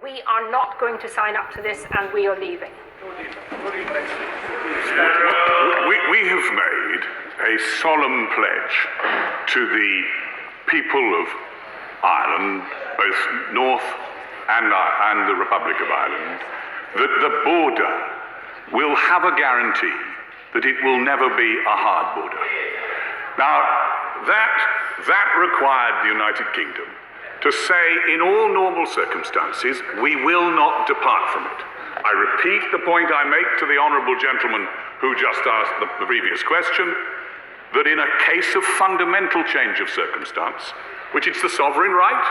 We are not going to sign up to this, and we are leaving. We have made a solemn pledge to the people of Ireland, both North and the Republic of Ireland, that the border will have a guarantee that it will never be a hard border. Now, that required the United Kingdom to say, in all normal circumstances, we will not depart from it. I repeat the point I make to the honourable gentleman who just asked the previous question, that in a case of fundamental change of circumstance, which it's the sovereign right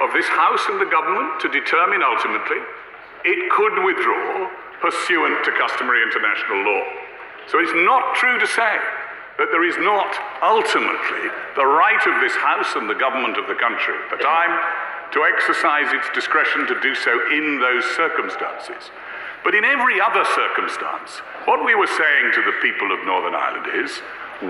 of this House and the government to determine ultimately, it could withdraw pursuant to customary international law. So it's not true to say that there is not ultimately the right of this House and the government of the country at the time to exercise its discretion to do so in those circumstances. But in every other circumstance, what we were saying to the people of Northern Ireland is,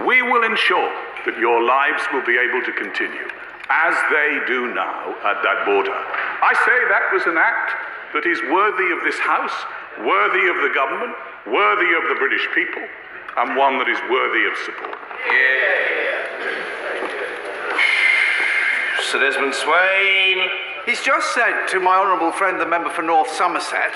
we will ensure that your lives will be able to continue as they do now at that border. I say that was an act that is worthy of this House, worthy of the government, worthy of the British people, and one that is worthy of support. Sir Desmond Swain. He's just said to my honourable friend, the member for North Somerset,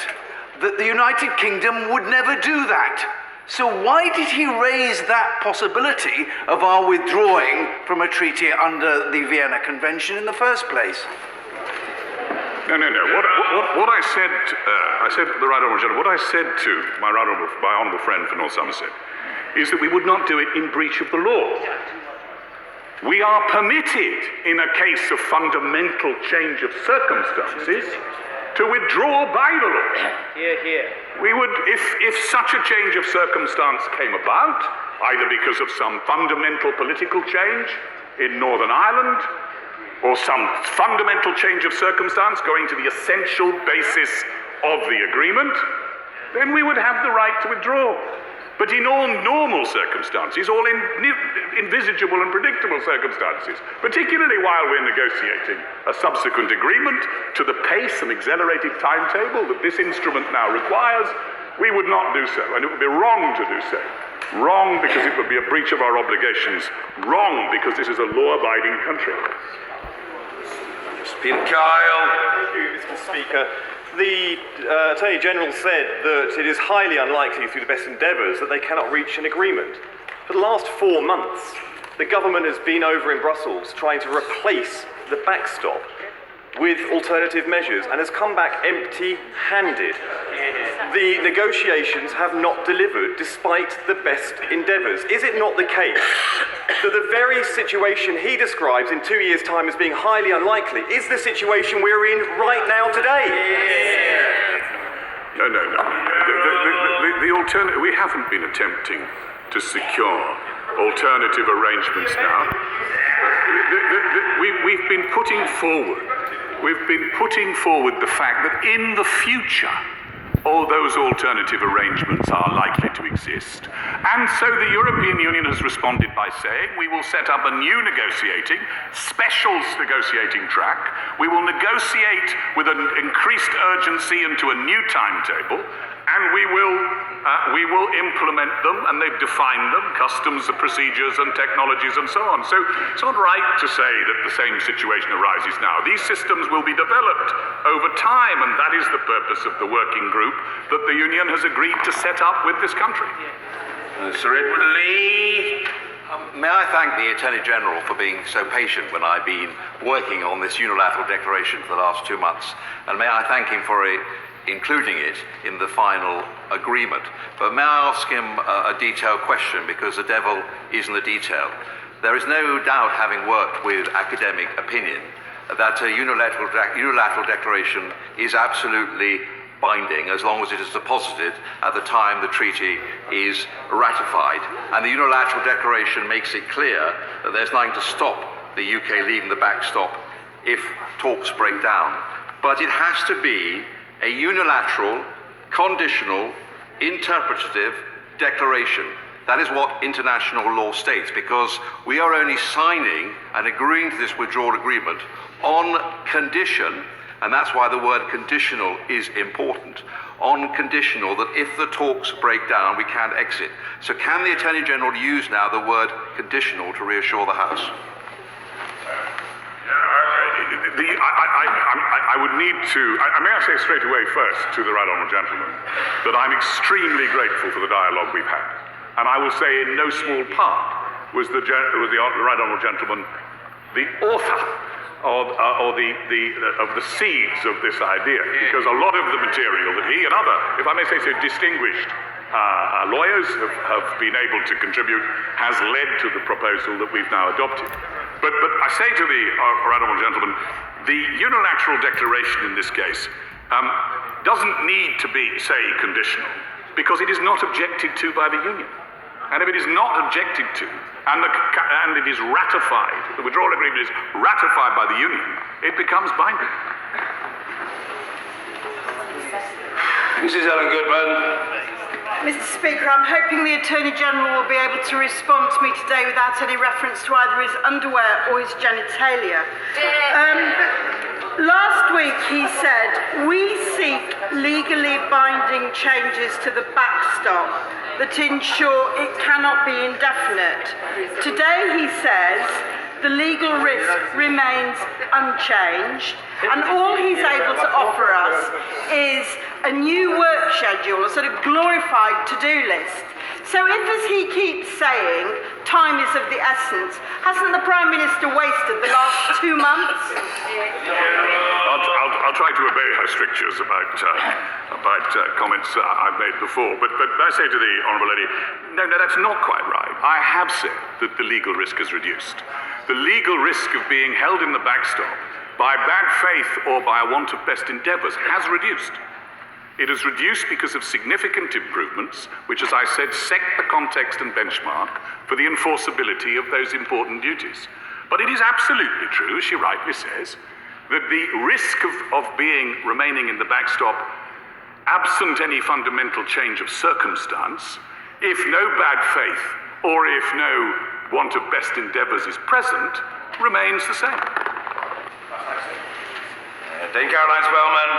that the United Kingdom would never do that. So why did he raise that possibility of our withdrawing from a treaty under the Vienna Convention in the first place? No. What I said to the right honourable gentleman, what I said to my honourable friend for North Somerset, is that we would not do it in breach of the law. We are permitted, in a case of fundamental change of circumstances, to withdraw by the law. We would, if such a change of circumstance came about, either because of some fundamental political change in Northern Ireland, or some fundamental change of circumstance going to the essential basis of the agreement, then we would have the right to withdraw. But in all normal circumstances, all envisageable and predictable circumstances, particularly while we're negotiating a subsequent agreement to the pace and accelerated timetable that this instrument now requires, we would not do so. And it would be wrong to do so. Wrong because it would be a breach of our obligations. Wrong because this is a law-abiding country. Peter Kyle. Thank you, Mr. Speaker. The Attorney General said that it is highly unlikely through the best endeavours that they cannot reach an agreement. For the last 4 months, the government has been over in Brussels trying to replace the backstop with alternative measures and has come back empty-handed. The negotiations have not delivered despite the best endeavours. Is it not the case that the very situation he describes in 2 years' time as being highly unlikely is the situation we're in right now today? No. We haven't been attempting to secure alternative arrangements now. We've been putting forward the fact that in the future, all those alternative arrangements are likely to exist. And so the European Union has responded by saying we will set up a new special negotiating track. We will negotiate with an increased urgency and to a new timetable, and we will implement them, and they've defined them, customs, procedures and technologies and so on. So it's not right to say that the same situation arises now. These systems will be developed over time, and that is the purpose of the working group that the Union has agreed to set up with this country. Sir Edward Lee. May I thank the Attorney General for being so patient when I've been working on this unilateral declaration for the last 2 months, and may I thank him for including it in the final agreement. But may I ask him a detailed question, because the devil is in the detail. There is no doubt, having worked with academic opinion, that a unilateral declaration is absolutely binding as long as it is deposited at the time the treaty is ratified. And the unilateral declaration makes it clear that there's nothing to stop the UK leaving the backstop if talks break down. But it has to be a unilateral, conditional, interpretative declaration. That is what international law states, because we are only signing and agreeing to this withdrawal agreement on condition, And that's why the word conditional is important. On conditional that if the talks break down, we can exit. So can the Attorney General use now the word conditional to reassure the House? I would need to, may I say straight away first to the right honourable gentleman that I'm extremely grateful for the dialogue we've had. And I will say in no small part was the right honourable gentleman the author of the seeds of this idea, because a lot of the material that he and other, if I may say so, distinguished lawyers have been able to contribute has led to the proposal that we've now adopted. But I say to the right honourable gentleman, the unilateral declaration in this case doesn't need to be, say, conditional, because it is not objected to by the Union. And if it is not objected to, and it is ratified, the withdrawal agreement is ratified by the Union, it becomes binding. Mrs. Ellen Goodman. Mr. Speaker, I'm hoping the Attorney General will be able to respond to me today without any reference to either his underwear or his genitalia. Last week he said, we seek legally binding changes to the backstop that ensure it cannot be indefinite. Today he says the legal risk remains unchanged, and all he's able to offer us is a new work schedule, a sort of glorified to-do list. So if, as he keeps saying, time is of the essence, hasn't the Prime Minister wasted the last 2 months? I'll try to obey her strictures about comments I've made before, but I say to the Honourable Lady, no, that's not quite right. I have said that the legal risk is reduced. The legal risk of being held in the backstop by bad faith or by a want of best endeavours has reduced. It is reduced because of significant improvements, which, as I said, set the context and benchmark for the enforceability of those important duties. But it is absolutely true, as she rightly says, that the risk of remaining in the backstop, absent any fundamental change of circumstance, if no bad faith or if no want of best endeavours is present, remains the same. Dame Caroline Spellman.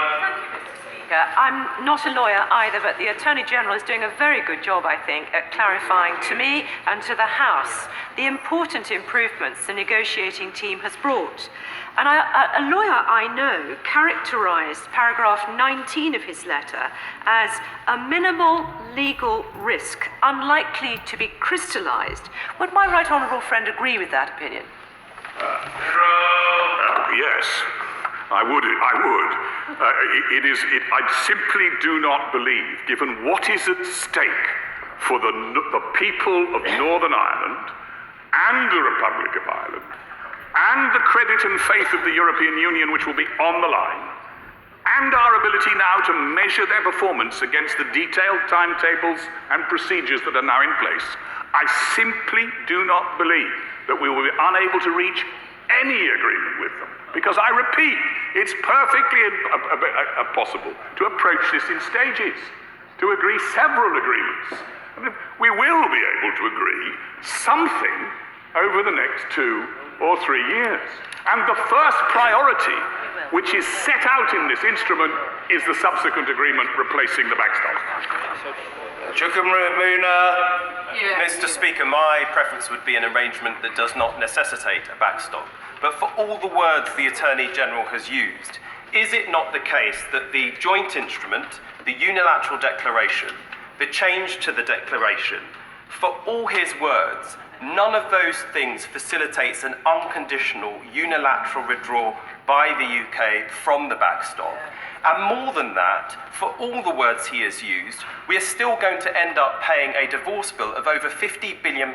I'm not a lawyer either, but the Attorney General is doing a very good job, I think, at clarifying to me and to the House the important improvements the negotiating team has brought. And a lawyer I know characterised paragraph 19 of his letter as a minimal legal risk, unlikely to be crystallised. Would my right honourable friend agree with that opinion? Yes. I would. I simply do not believe, given what is at stake for the people of Northern Ireland and the Republic of Ireland, and the credit and faith of the European Union, which will be on the line, and our ability now to measure their performance against the detailed timetables and procedures that are now in place, I simply do not believe that we will be unable to reach any agreement with them. Because I repeat, it's perfectly possible to approach this in stages, to agree several agreements. I mean, we will be able to agree something over the next 2 or 3 years. And the first priority, which is set out in this instrument, is the subsequent agreement replacing the backstop. Mr. Speaker, my preference would be an arrangement that does not necessitate a backstop. But for all the words the Attorney General has used, is it not the case that the joint instrument, the unilateral declaration, the change to the declaration, for all his words, none of those things facilitates an unconditional unilateral withdrawal by the UK from the backstop? And more than that, for all the words he has used, we are still going to end up paying a divorce bill of over £50 billion,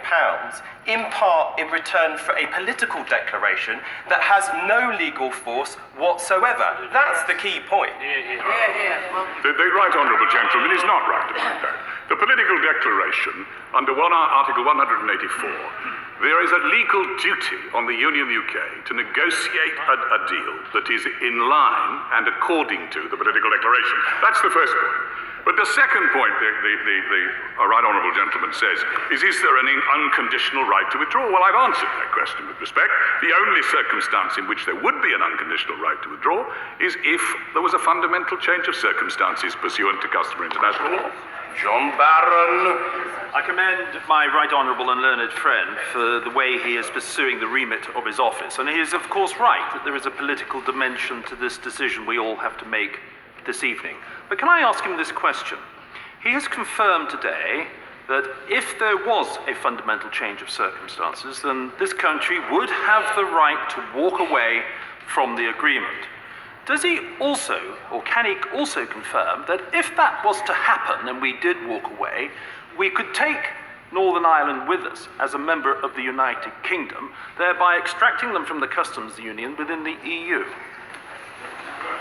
in part in return for a political declaration that has no legal force whatsoever. That's the key point. The right honourable gentleman is not right about that. The political declaration, under Article 184, there is a legal duty on the Union of the UK to negotiate a deal that is in line and according to the political declaration. That's the first point. But the second point the right honourable gentleman says is there an unconditional right to withdraw? Well, I've answered that question with respect. The only circumstance in which there would be an unconditional right to withdraw is if there was a fundamental change of circumstances pursuant to customary international law. John Barron. I commend my right honourable and learned friend for the way he is pursuing the remit of his office. And he is, of course, right that there is a political dimension to this decision we all have to make this evening. But can I ask him this question? He has confirmed today that if there was a fundamental change of circumstances, then this country would have the right to walk away from the agreement. Does he also, or can he also confirm that if that was to happen and we did walk away, we could take Northern Ireland with us as a member of the United Kingdom, thereby extracting them from the customs union within the EU?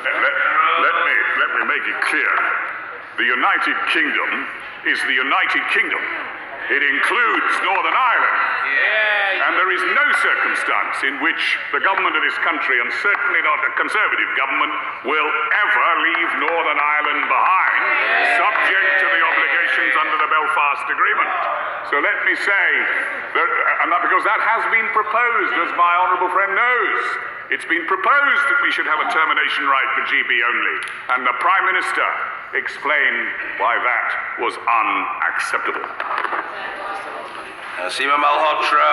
Let me make it clear. The United Kingdom is the United Kingdom. It includes Northern Ireland. And there is no circumstance in which the government of this country, and certainly not a Conservative government, will ever leave Northern Ireland behind, subject to the obligations under the Belfast Agreement. So let me say, because that has been proposed, as my honourable friend knows. It's been proposed that we should have a termination right for GB only, and the Prime Minister explained why that was unacceptable. Seema Malhotra.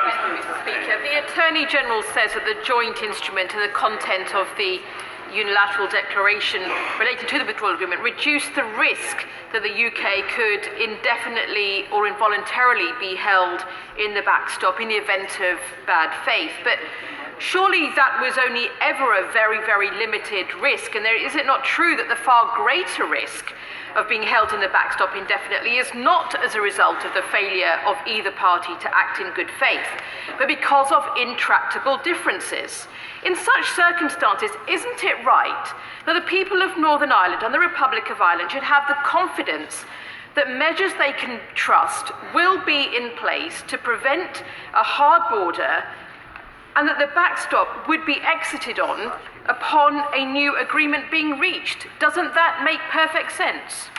Mr. Speaker, the Attorney General says that the joint instrument and the content of the unilateral declaration relating to the withdrawal agreement reduced the risk that the UK could indefinitely or involuntarily be held in the backstop in the event of bad faith. But surely that was only ever a very, very limited risk, and is it not true that the far greater risk of being held in the backstop indefinitely is not as a result of the failure of either party to act in good faith, but because of intractable differences? In such circumstances, isn't it right that the people of Northern Ireland and the Republic of Ireland should have the confidence that measures they can trust will be in place to prevent a hard border, and that the backstop would be exited on upon a new agreement being reached? Doesn't that make perfect sense?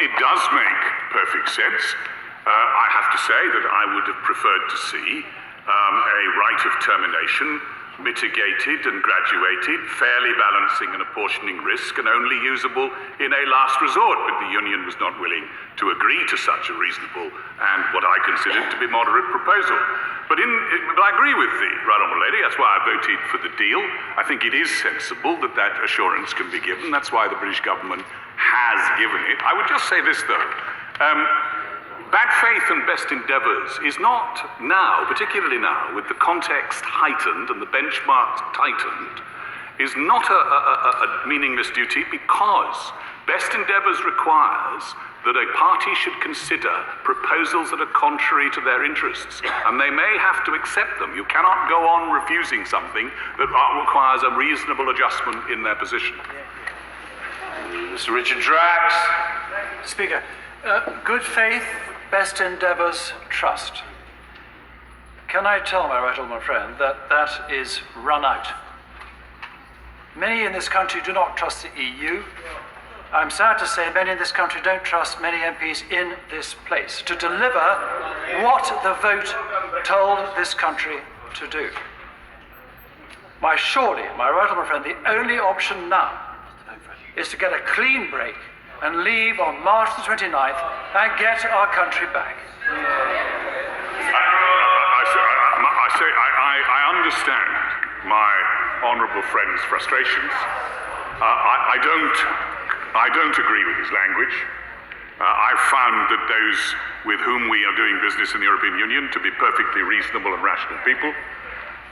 It does make perfect sense. I have to say that I would have preferred to see a right of termination mitigated and graduated, fairly balancing and apportioning risk, and only usable in a last resort, but the Union was not willing to agree to such a reasonable and what I considered to be moderate proposal. But I agree with the right honourable lady. That's why I voted for the deal. I think it is sensible that that assurance can be given. That's why the British government has given it. I would just say this, though. Bad faith and best endeavours is not now, particularly now, with the context heightened and the benchmarks tightened, is not a meaningless duty, because best endeavours requires that a party should consider proposals that are contrary to their interests, and they may have to accept them. You cannot go on refusing something that requires a reasonable adjustment in their position. Mr. Richard Drax. Speaker, good faith, best endeavours, trust. Can I tell my right honourable friend that that is run out? Many in this country do not trust the EU. I'm sad to say many in this country don't trust many MPs in this place to deliver what the vote told this country to do. Surely, my right honourable friend, the only option now is to get a clean break and leave on March the 29th and get our country back. I understand my honourable friend's frustrations. I don't agree with his language. I've found that those with whom we are doing business in the European Union to be perfectly reasonable and rational people.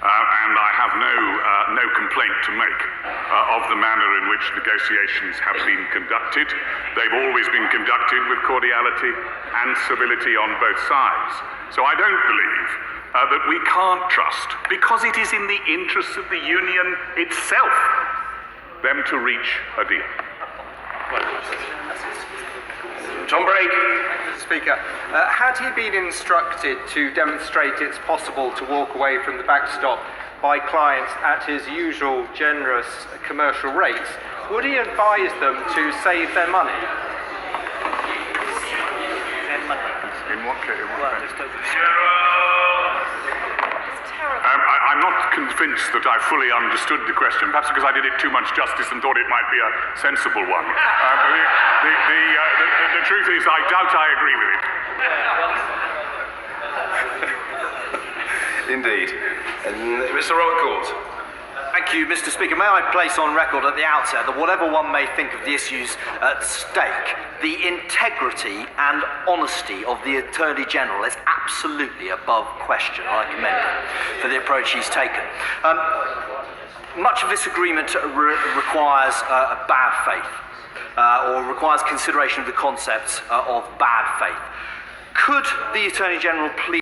And I have no complaint to make of the manner in which negotiations have been conducted. They've always been conducted with cordiality and civility on both sides. So I don't believe that we can't trust, because it is in the interests of the Union itself, them to reach a deal. Tom Brake. Speaker, had he been instructed to demonstrate it's possible to walk away from the backstop by clients at his usual generous commercial rates, would he advise them to save their money? In what case? I'm not convinced that I fully understood the question, perhaps because I did it too much justice and thought it might be a sensible one. The truth is, I doubt I agree with it. Indeed. And Mr. Robert Court. Thank you, Mr. Speaker. May I place on record at the outset that whatever one may think of the issues at stake, the integrity and honesty of the Attorney General is absolutely above question. I commend him for the approach he's taken. Much of this agreement requires bad faith, or requires consideration of the concepts of bad faith. Could the Attorney General please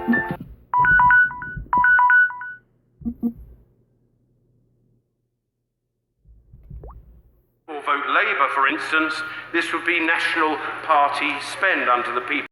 Or vote Labour, for instance, this would be National Party spend under the people.